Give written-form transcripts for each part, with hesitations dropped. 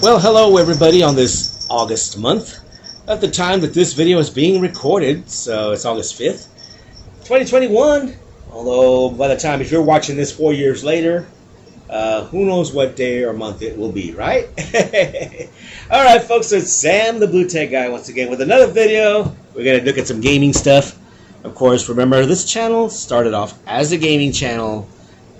Well, hello everybody on this August month. At the time that this video is being recorded, so it's August 5th, 2021. Although by the time, if you're watching this 4 years later, who knows what day or month it will be, right? Alright folks, so it's Sam the Blue Tech Guy once again with another video. We're going to look at some gaming stuff. Of course, remember this channel started off as a gaming channel,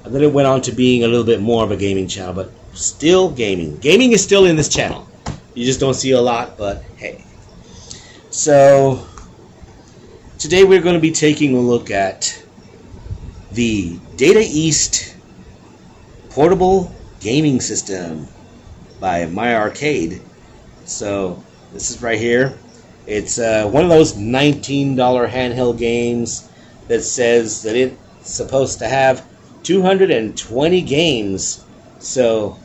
and then it went on to being a little bit more of a gaming channel, but still gaming. Gaming is still in this channel. You just don't see a lot, but hey. So today we're going to be taking a look at the Data East portable gaming system by My Arcade. So this is right here. It's one of those $19 handheld games that says that it's supposed to have 220 games. So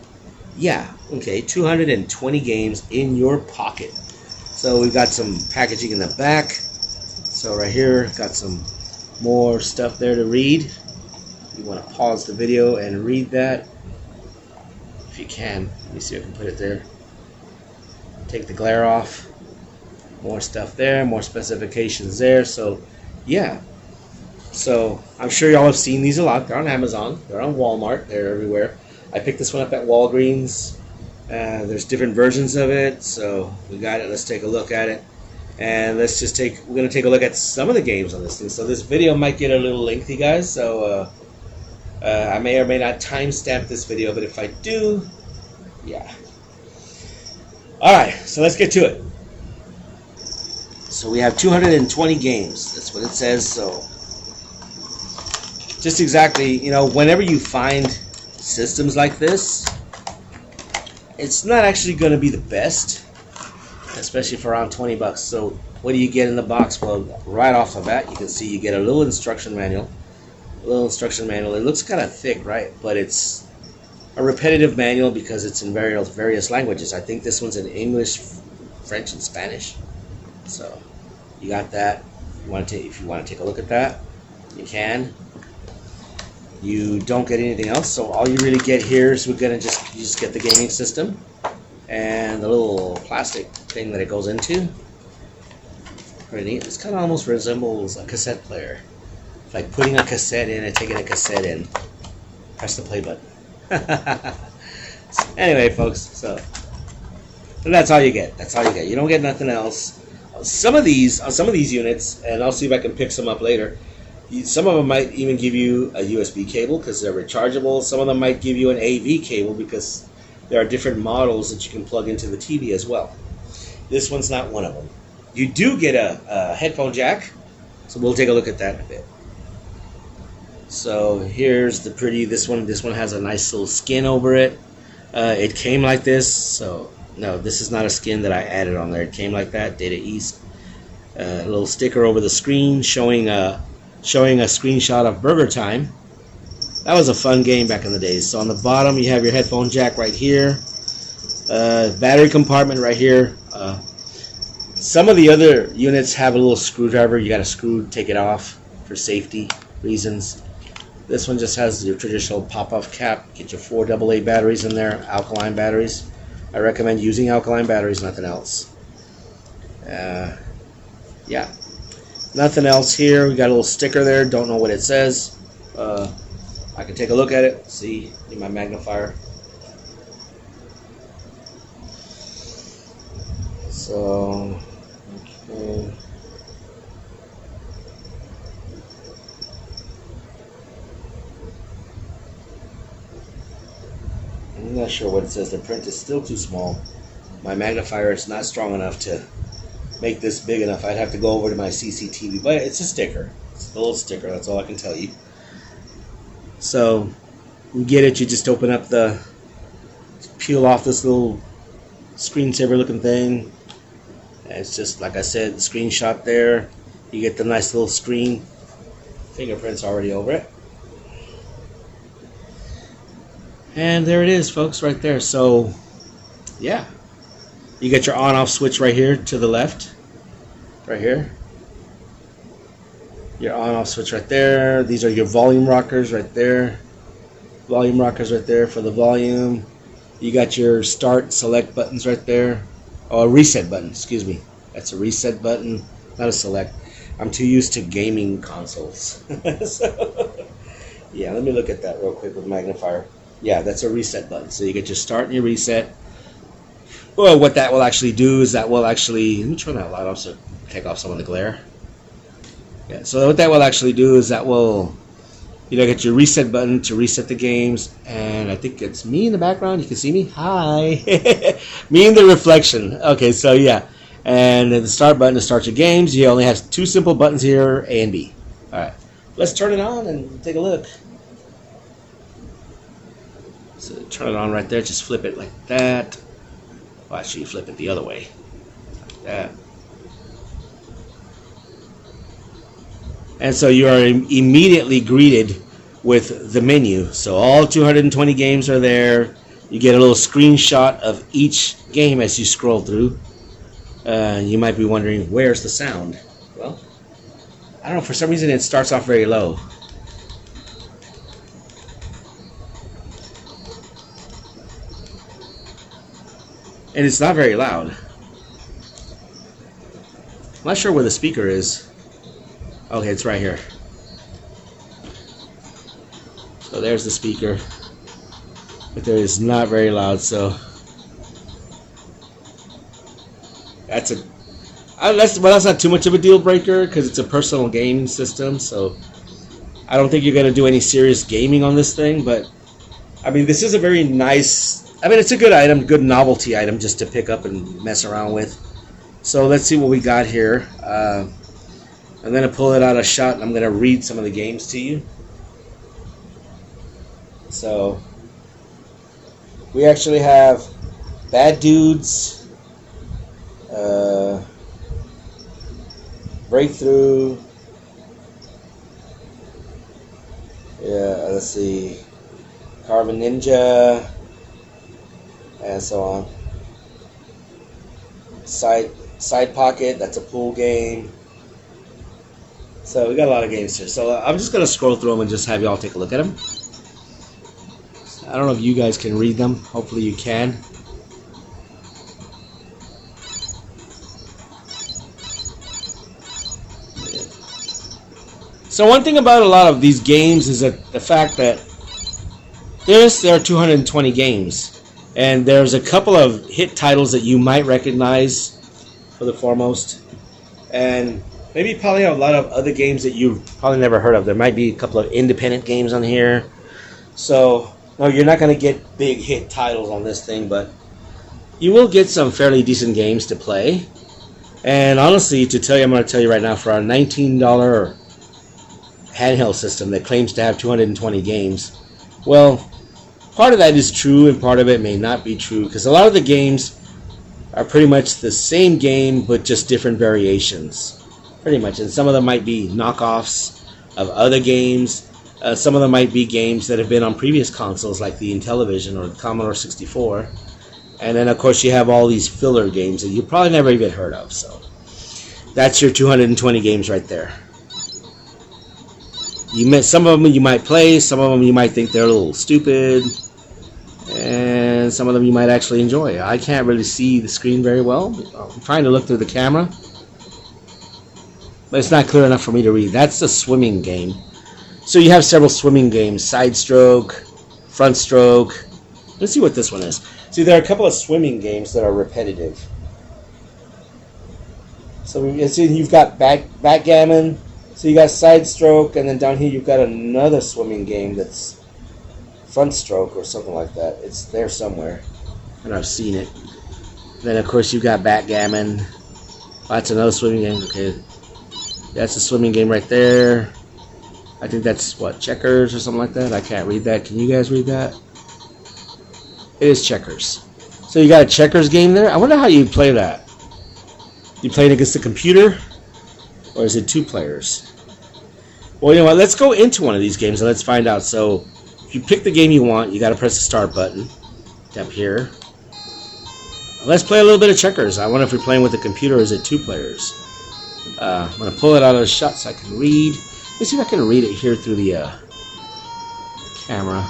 yeah, okay, 220 games in your pocket. So we've got some packaging in the back. So right here, got some more stuff there to read. You want to pause the video and read that if you can. Let me see if I can put it there. Take the glare off. More stuff there, more specifications there. So yeah, so I'm sure y'all have seen these a lot. They're on Amazon, they're on Walmart, they're everywhere. I picked this one up at Walgreens. There's different versions of it, so we got it. Let's take a look at it, and we're going to take a look at some of the games on this thing. So this video might get a little lengthy, guys, so I may or may not timestamp this video, but if I do, yeah. Alright, so let's get to it. So we have 220 games, that's what it says. So just exactly, you know, whenever you find systems like this, it's not actually going to be the best, especially for around 20 bucks. So what do you get in the box? Well, right off the bat, you can see you get a little instruction manual. It looks kind of thick, right? But it's a repetitive manual because it's in various languages. I think this one's in English, French, and Spanish. So you got that. If you want to take a look at that, you can. You don't get anything else, so all you really get here is you just get the gaming system and the little plastic thing that it goes into. Pretty neat. It's kind of almost resembles a cassette player. It's like putting a cassette in and taking a cassette in. Press the play button. Anyway, folks, so that's all you get. That's all you get. You don't get nothing else. Some of these units, and I'll see if I can pick some up later. Some of them might even give you a USB cable because they're rechargeable. Some of them might give you an AV cable because there are different models that you can plug into the TV as well. This one's not one of them. You do get a headphone jack, so we'll take a look at that in a bit. So here's the pretty. This one has a nice little skin over it. It came like this. So no, this is not a skin that I added on there. It came like that. Data East. A little sticker over the screen showing a screenshot of Burger Time. That was a fun game back in the days. So on the bottom you have your headphone jack right here, battery compartment right here. Some of the other units have a little screwdriver. You got to take it off for safety reasons. This one just has your traditional pop-off cap. Get your 4 AA batteries in there, alkaline batteries. I recommend using alkaline batteries, nothing else. Yeah. Nothing else here. We got a little sticker there. Don't know what it says. I can take a look at it. See in my magnifier. So, okay. I'm not sure what it says. The print is still too small. My magnifier is not strong enough to make this big enough. I'd have to go over to my CCTV, but it's a sticker. It's a little sticker, that's all I can tell you. So you get it, you just open up peel off this little screensaver looking thing, and it's just like I said, the screenshot there. You get the nice little screen, fingerprints already over it, and there it is, folks, right there. So yeah, you get your on-off switch right here to the left, right here. Your on-off switch right there. These are your volume rockers right there. Volume rockers right there for the volume. You got your start, select buttons right there. Oh, a reset button, excuse me. That's a reset button, not a select. I'm too used to gaming consoles. So, yeah, let me look at that real quick with magnifier. Yeah, that's a reset button. So you get your start and your reset. Well, what that will actually do is that will actually, let me turn that light off so take off some of the glare. Yeah, so what that will actually do is that will, get your reset button to reset the games, and I think it's me in the background. You can see me. Hi, me in the reflection. Okay, so yeah, and the start button to start your games. You only have two simple buttons here, A and B. All right, let's turn it on and take a look. So turn it on right there. Just flip it like that. Well, actually, flip it the other way, like that. And so you are immediately greeted with the menu. So all 220 games are there. You get a little screenshot of each game as you scroll through. You might be wondering, where's the sound? Well, I don't know. For some reason, it starts off very low. And it's not very loud. I'm not sure where the speaker is. Okay, it's right here. So there's the speaker. But there is not very loud, so that's that's not too much of a deal breaker because it's a personal gaming system, so I don't think you're gonna do any serious gaming on this thing, but I mean this is a very nice, it's a good item, good novelty item just to pick up and mess around with. So let's see what we got here. I'm going to pull it out a shot and I'm going to read some of the games to you. So, we actually have Bad Dudes, Breakthrough, let's see, Carbon Ninja, and so on. Side Pocket, that's a pool game. So we got a lot of games here. So I'm just going to scroll through them and just have y'all take a look at them. I don't know if you guys can read them. Hopefully you can. So one thing about a lot of these games is that the fact that there are 220 games. And there's a couple of hit titles that you might recognize for the foremost. And maybe probably a lot of other games that you've probably never heard of. There might be a couple of independent games on here. So, no, you're not going to get big hit titles on this thing, but you will get some fairly decent games to play. And honestly, I'm going to tell you right now, for our $19 handheld system that claims to have 220 games, well, part of that is true and part of it may not be true, because a lot of the games are pretty much the same game, but just different variations. Pretty much, and some of them might be knockoffs of other games. Some of them might be games that have been on previous consoles like the Intellivision or the Commodore 64. And then, of course, you have all these filler games that you probably never even heard of. So that's your 220 games right there. Some of them you might play, some of them you might think they're a little stupid, and some of them you might actually enjoy. I can't really see the screen very well. I'm trying to look through the camera, but it's not clear enough for me to read. That's the swimming game. So you have several swimming games: side stroke, front stroke. Let's see what this one is. See, there are a couple of swimming games that are repetitive. So you've got backgammon. So you got side stroke, and then down here you've got another swimming game that's front stroke or something like that. It's there somewhere, and I've seen it. Then of course you've got backgammon. That's another swimming game. Okay. That's a swimming game right there. I think that's, what, checkers or something like that? I can't read that. Can you guys read that? It is checkers. So you got a checkers game there? I wonder how you play that. You play it against the computer? Or is it two players? Well, you know what? Let's go into one of these games and let's find out. So if you pick the game you want, you got to press the start button. Up here. Let's play a little bit of checkers. I wonder if we're playing with the computer or is it two players? I'm going to pull it out of the shot so I can read. Let's see if I can read it here through the camera.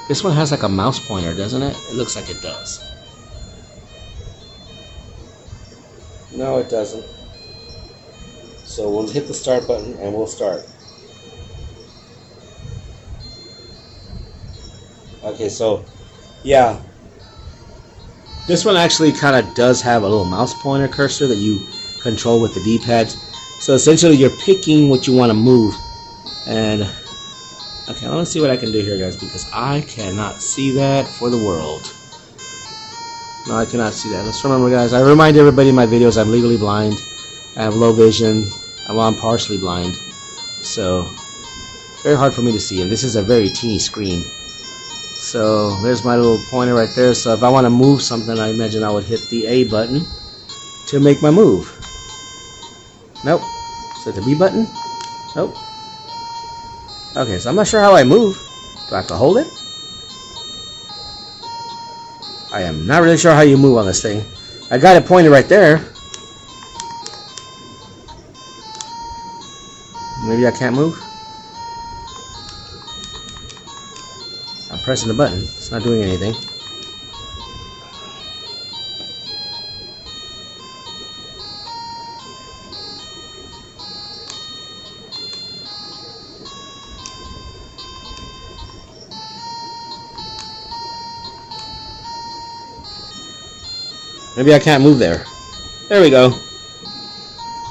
This one has like a mouse pointer, doesn't it? It looks like it does. No, it doesn't. So we'll hit the start button and we'll start. Okay, so yeah, this one actually kind of does have a little mouse pointer cursor that you control with the D-pad. So essentially you're picking what you want to move. And okay, I want to see what I can do here, guys, because I cannot see that for the world. No, I cannot see that. Let's remember, guys, I remind everybody in my videos I'm legally blind. I have low vision. I'm partially blind. So very hard for me to see, and this is a very teeny screen. So there's my little pointer right there. So if I want to move something, I imagine I would hit the A button to make my move. Nope. Is that the B button? Nope. Okay, so I'm not sure how I move. Do I have to hold it? I am not really sure how you move on this thing. I got it pointed right there. Maybe I can't move. I'm pressing the button. It's not doing anything. Maybe I can't move there. There we go.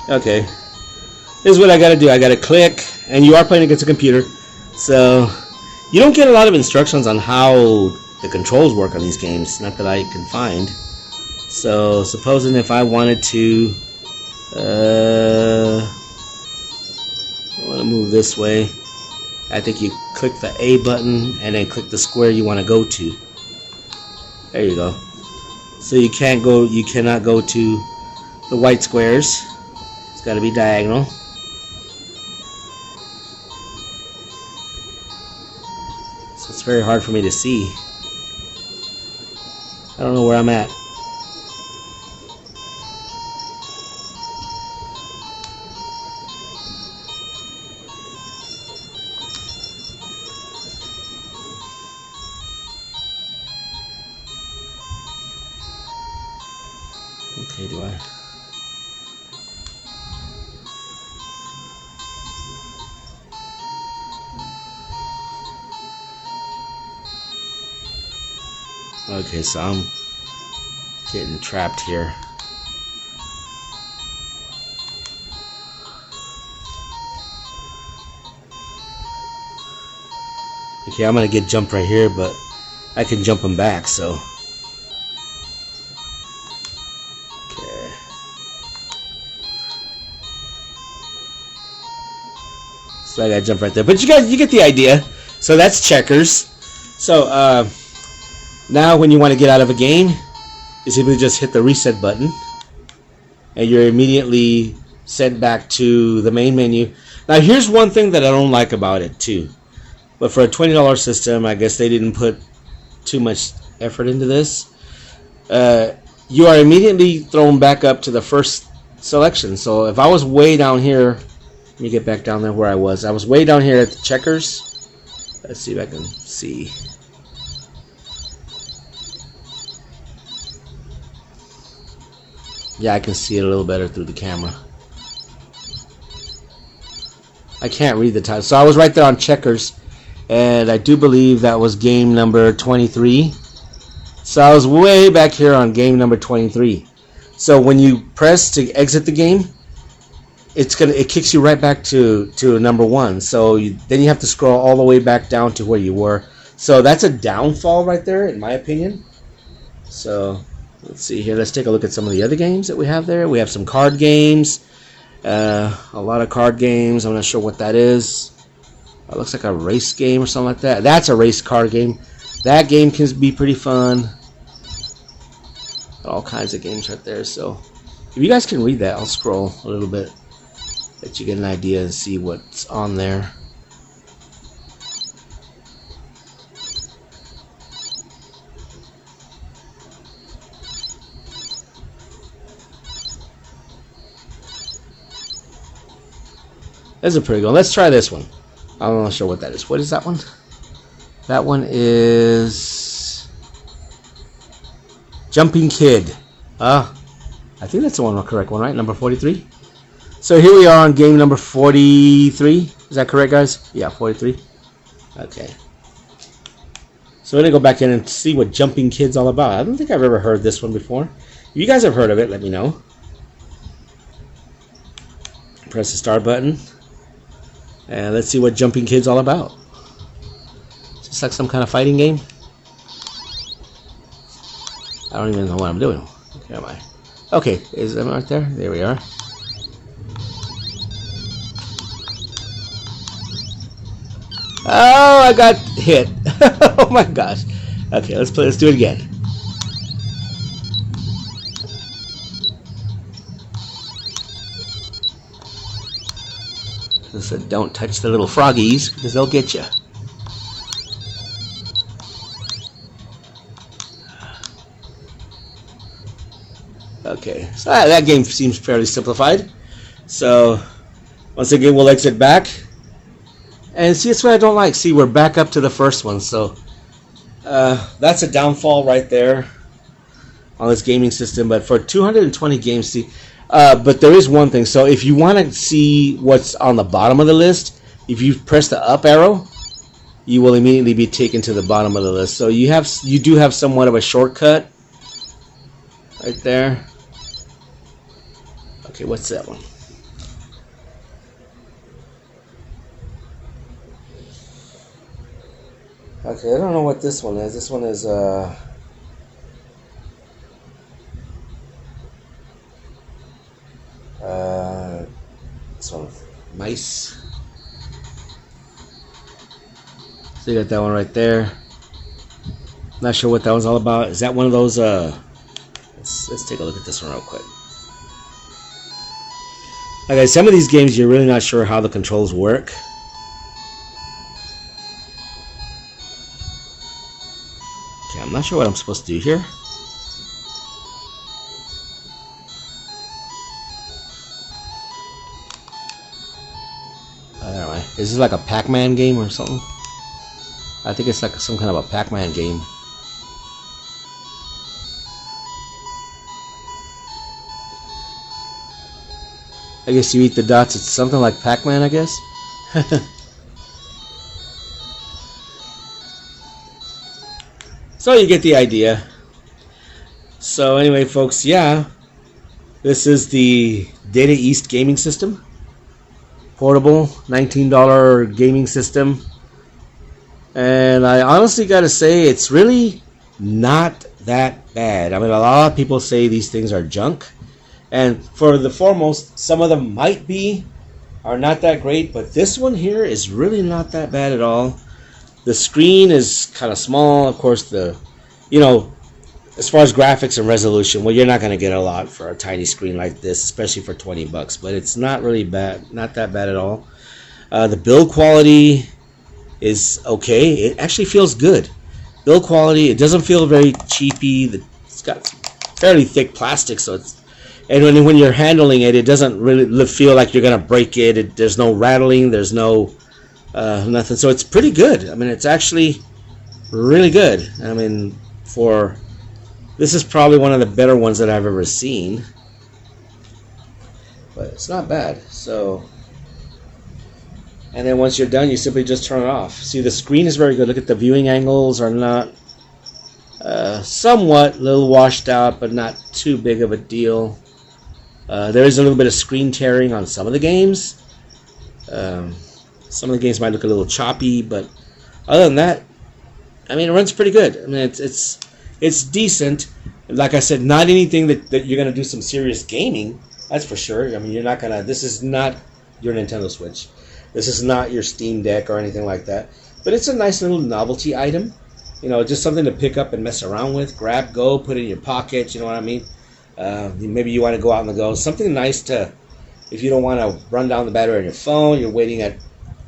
Okay. This is what I gotta do. I gotta click, and you are playing against a computer, so you don't get a lot of instructions on how the controls work on these games, not that I can find. So supposing if I wanted to I want to move this way, I think you click the A button and then click the square you want to go to. There you go. So you cannot go to the white squares. It's got to be diagonal. So it's very hard for me to see. I don't know where I'm at. Okay, do I? Okay, so I'm getting trapped here. Okay, I'm gonna get jumped right here, but I can jump him back, so. Okay. So I gotta jump right there. But you guys, you get the idea. So that's checkers. So, now when you want to get out of a game, you simply just hit the reset button and you're immediately sent back to the main menu. Now here's one thing that I don't like about it too. But for a $20 system, I guess they didn't put too much effort into this. You are immediately thrown back up to the first selection. So if I was way down here, let me get back down there where I was. I was way down here at the checkers. Let's see if I can see. Yeah, I can see it a little better through the camera. I can't read the title. So I was right there on checkers, and I do believe that was game number 23. So I was way back here on game number 23. So when you press to exit the game, it kicks you right back to number 1. So then you have to scroll all the way back down to where you were. So that's a downfall right there, in my opinion. So let's see here. Let's take a look at some of the other games that we have there. We have some card games. A lot of card games. I'm not sure what that is. It looks like a race game or something like that. That's a race card game. That game can be pretty fun. All kinds of games right there. So if you guys can read that, I'll scroll a little bit, let you get an idea and see what's on there. That's a pretty good one. Let's try this one. I'm not sure what that is. What is that one? That one is Jumping Kid. I think that's the one, the correct one, right? Number 43. So here we are on game number 43. Is that correct, guys? Yeah, 43. Okay. So we're going to go back in and see what Jumping Kid's all about. I don't think I've ever heard this one before. If you guys have heard of it, let me know. Press the start button. And let's see what Jumping Kid's all about. Just like some kind of fighting game. I don't even know what I'm doing. Where am I? Okay, is that right there? There we are. Oh, I got hit. Oh my gosh. Okay, let's do it again. I said don't touch the little froggies because they'll get you. Okay, so that game seems fairly simplified. So once again, we'll exit back. And see, that's what I don't like. See, we're back up to the first one. So that's a downfall right there on this gaming system. But for 220 games, see, but there is one thing. So if you want to see what's on the bottom of the list, if you press the up arrow, you will immediately be taken to the bottom of the list. So you do have somewhat of a shortcut right there. Okay, what's that one? Okay, I don't know what this one is. This one is this one, mice. So you got that one right there. Not sure what that one's all about. Is that one of those? Let's take a look at this one real quick. Okay, some of these games you're really not sure how the controls work. Okay, I'm not sure what I'm supposed to do here. There am I. Is this like a Pac-Man game or something? I think it's like some kind of a Pac-Man game. I guess you eat the dots. It's something like Pac-Man, I guess. So you get the idea. So anyway, folks, yeah, this is the Data East gaming system. Portable, $19 gaming system. And I honestly got to say, it's really not that bad. I mean, a lot of people say these things are junk. And for the foremost, some of them are not that great, but this one here is really not that bad at all. The screen is kind of small, of course. As far as graphics and resolution, well, you're not going to get a lot for a tiny screen like this, especially for $20. But it's not really bad, not that bad at all. The build quality is okay. It actually feels good. Build quality, it doesn't feel very cheapy. It's got fairly thick plastic, so it's. And when you're handling it, it doesn't really feel like you're going to break it. There's no rattling. There's no nothing. So it's pretty good. I mean, it's actually really good. I mean, this is probably one of the better ones that I've ever seen. But it's not bad. So, and then once you're done, you simply just turn it off. See, the screen is very good. Look at the viewing angles are not somewhat a little washed out, but not too big of a deal. There is a little bit of screen tearing on some of the games. Some of the games might look a little choppy, but other than that, I mean, it runs pretty good. I mean, it's decent. Like I said, not anything that you're gonna do some serious gaming. That's for sure. I mean, you're not gonna. This is not your Nintendo Switch. This is not your Steam Deck or anything like that. But it's a nice little novelty item. Just something to pick up and mess around with. Grab, go, put it in your pocket. You know what I mean? Maybe you want to go out on the go. Something nice to, if you don't want to run down the battery on your phone, you're waiting at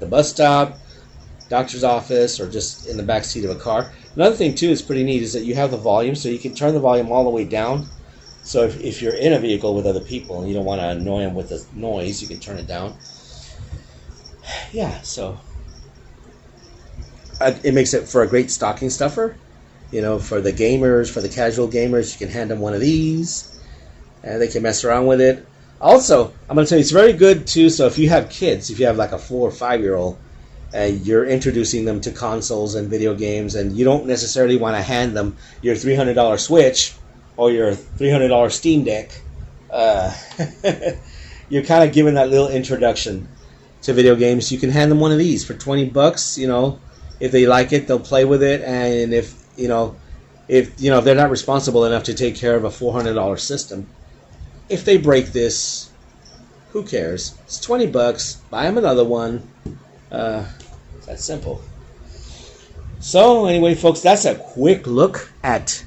the bus stop, doctor's office, or just in the back seat of a car. Another thing, too, is pretty neat is that you have the volume, so you can turn the volume all the way down. So if you're in a vehicle with other people and you don't want to annoy them with the noise, you can turn it down. Yeah, so it makes it for a great stocking stuffer. You know, for the gamers, for the casual gamers, you can hand them one of these, and they can mess around with it. Also, I'm going to tell you, it's very good too. So if you have kids, if you have like a 4 or 5-year-old, and you're introducing them to consoles and video games, and you don't necessarily want to hand them your $300 Switch or your $300 Steam Deck, you're kind of giving that little introduction to video games. You can hand them one of these for $20. You know, if they like it, they'll play with it, and if they're not responsible enough to take care of a $400 system, if they break this, who cares? It's $20. Buy them another one. That's simple. So anyway, folks, that's a quick look at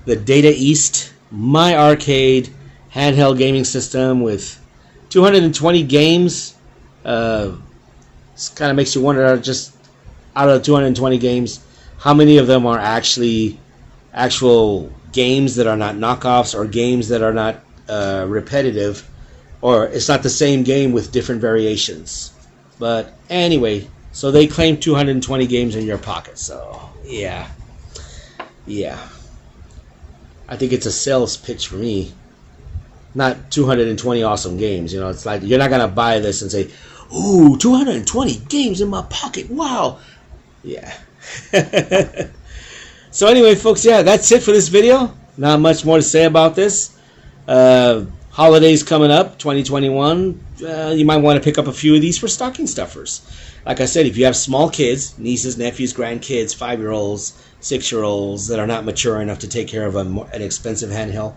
the Data East My Arcade handheld gaming system with 220 games. This kind of makes you wonder, just out of the 220 games, how many of them are actual games that are not knockoffs, or games that are not repetitive, or it's not the same game with different variations. But anyway, so they claim 220 games in your pocket. So yeah, I think it's a sales pitch for me. Not 220 awesome games. You know, it's like you're not gonna buy this and say, "Ooh, 220 games in my pocket! Wow!" Yeah. So anyway, folks, yeah, that's it for this video. Not much more to say about this. Holidays coming up, 2021. You might want to pick up a few of these for stocking stuffers. Like I said, if you have small kids, nieces, nephews, grandkids, 5-year-olds, 6-year-olds that are not mature enough to take care of an expensive handheld,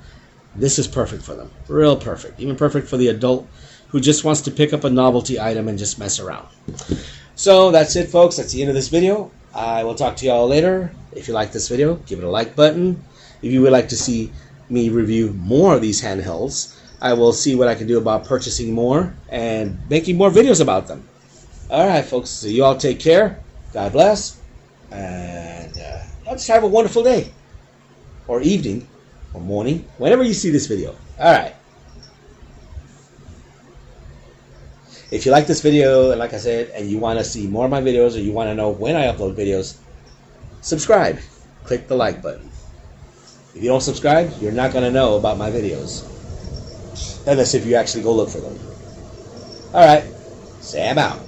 this is perfect for them. Real perfect. Even perfect for the adult who just wants to pick up a novelty item and just mess around. So that's it, folks. That's the end of this video. I will talk to you all later. If you like this video, give it a like button. If you would like to see me review more of these handhelds, I will see what I can do about purchasing more and making more videos about them. Alright, folks, so you all take care. God bless. And just have a wonderful day. Or evening. Or morning. Whenever you see this video. Alright. If you like this video, and like I said, and you want to see more of my videos, or you want to know when I upload videos, subscribe. Click the like button. If you don't subscribe, you're not going to know about my videos. Unless if you actually go look for them. Alright, Sam out.